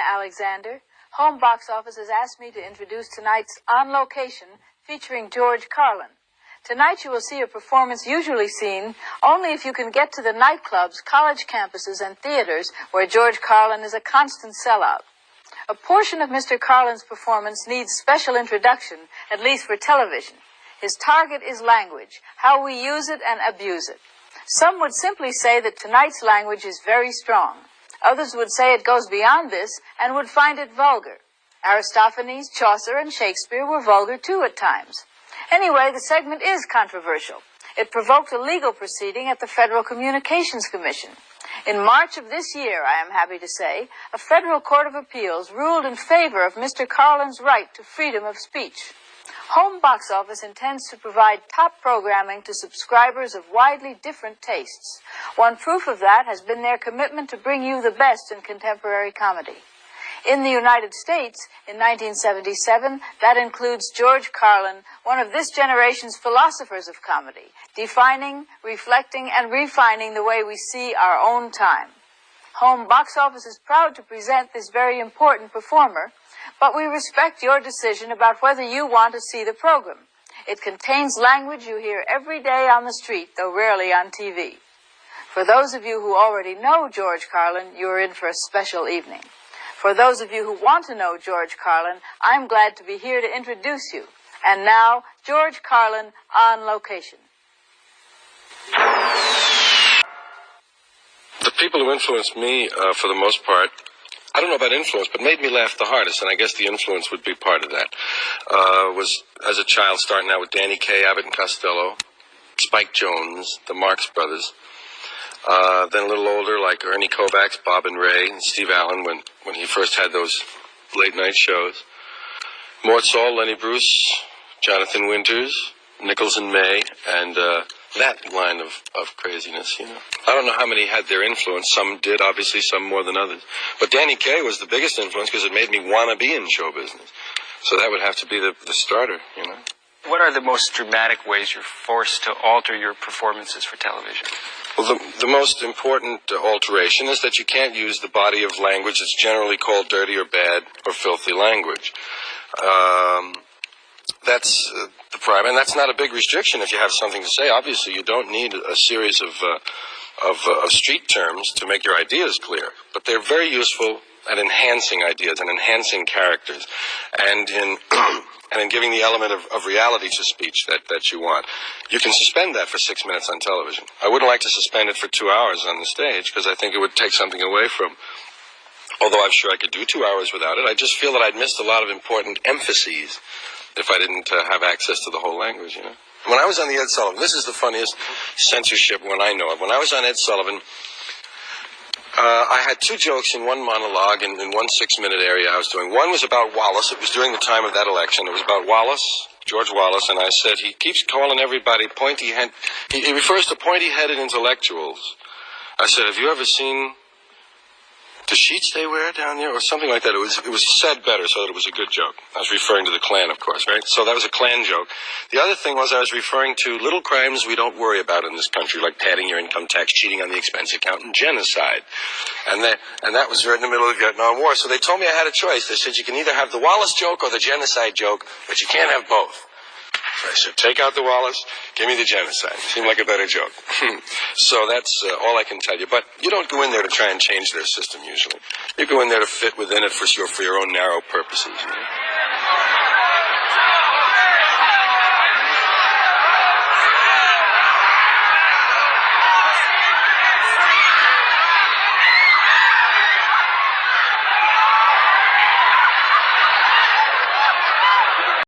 Alexander. Home Box Office has asked me to introduce tonight's On Location featuring George Carlin. Tonight you will see a performance usually seen only if you can get to the nightclubs, college campuses, and theaters where George Carlin is a constant sellout. A portion of Mr. Carlin's performance needs special introduction, at least for television. His target is language, how we use it and abuse it. Some would simply say that tonight's language is very strong. Others would say it goes beyond this and would find it vulgar. Aristophanes, Chaucer, and Shakespeare were vulgar too at times. Anyway, the segment is controversial. It provoked a legal proceeding at the Federal Communications Commission. In March of this year, I am happy to say, a federal court of appeals ruled in favor of Mr. Carlin's right to freedom of speech. Home Box Office intends to provide top programming to subscribers of widely different tastes. One proof of that has been their commitment to bring you the best in contemporary comedy. In the United States, in 1977, that includes George Carlin, one of this generation's philosophers of comedy, defining, reflecting, and refining the way we see our own time. Home Box Office is proud to present this very important performer, but we respect your decision about whether you want to see the program. It contains language you hear every day on the street, though rarely on TV. For those of you who already know George Carlin, you're in for a special evening. For those of you who want to know George Carlin, I'm glad to be here to introduce you. And now, George Carlin on location. The people who influenced me, for the most part, I don't know about influence, but made me laugh the hardest, and I guess the influence would be part of that, was, as a child, starting out with Danny Kaye, Abbott and Costello, Spike Jones, the Marx Brothers. Then a little older, like Ernie Kovacs, Bob and Ray, and Steve Allen, when he first had those late-night shows. Mort Saul, Lenny Bruce, Jonathan Winters, Nichols and May, and that line of craziness, you know. I don't know how many had their influence. Some did, obviously, some more than others. But Danny Kaye was the biggest influence because it made me want to be in show business. So that would have to be the starter, you know. What are the most dramatic ways you're forced to alter your performances for television? Well, the most important alteration is that you can't use the body of language that's generally called dirty or bad or filthy language. That's the prime, and that's not a big restriction if you have something to say. Obviously, you don't need a series of street terms to make your ideas clear, but they're very useful at enhancing ideas and enhancing characters, and in and in giving the element of reality to speech that you want. You can suspend that for 6 minutes on television. I wouldn't like to suspend it for 2 hours on the stage because I think it would take something away from, although I'm sure I could do 2 hours without it. I just feel that I'd missed a lot of important emphases if I didn't have access to the whole language, you know. When I was on the Ed Sullivan, this is the funniest censorship one I know of. When I was on Ed Sullivan, I had two jokes in one monologue in 1 6-minute area I was doing. One was about Wallace. It was during the time of that election. It was about Wallace, George Wallace, and I said he keeps calling everybody pointy-headed. He refers to pointy-headed intellectuals. I said, have you ever seen the sheets they wear down there, or something like that? It was said better so that it was a good joke. I was referring to the Klan, of course, right? So that was a Klan joke. The other thing was I was referring to little crimes we don't worry about in this country, like padding your income tax, cheating on the expense account, and genocide. And that was right in the middle of the Vietnam War. So they told me I had a choice. They said you can either have the Wallace joke or the genocide joke, but you can't have both. So I said, take out the Wallace, give me the genocide. Seemed like a better joke. So that's all I can tell you. But you don't go in there to try and change their system usually. You go in there to fit within it for your own narrow purposes. You know?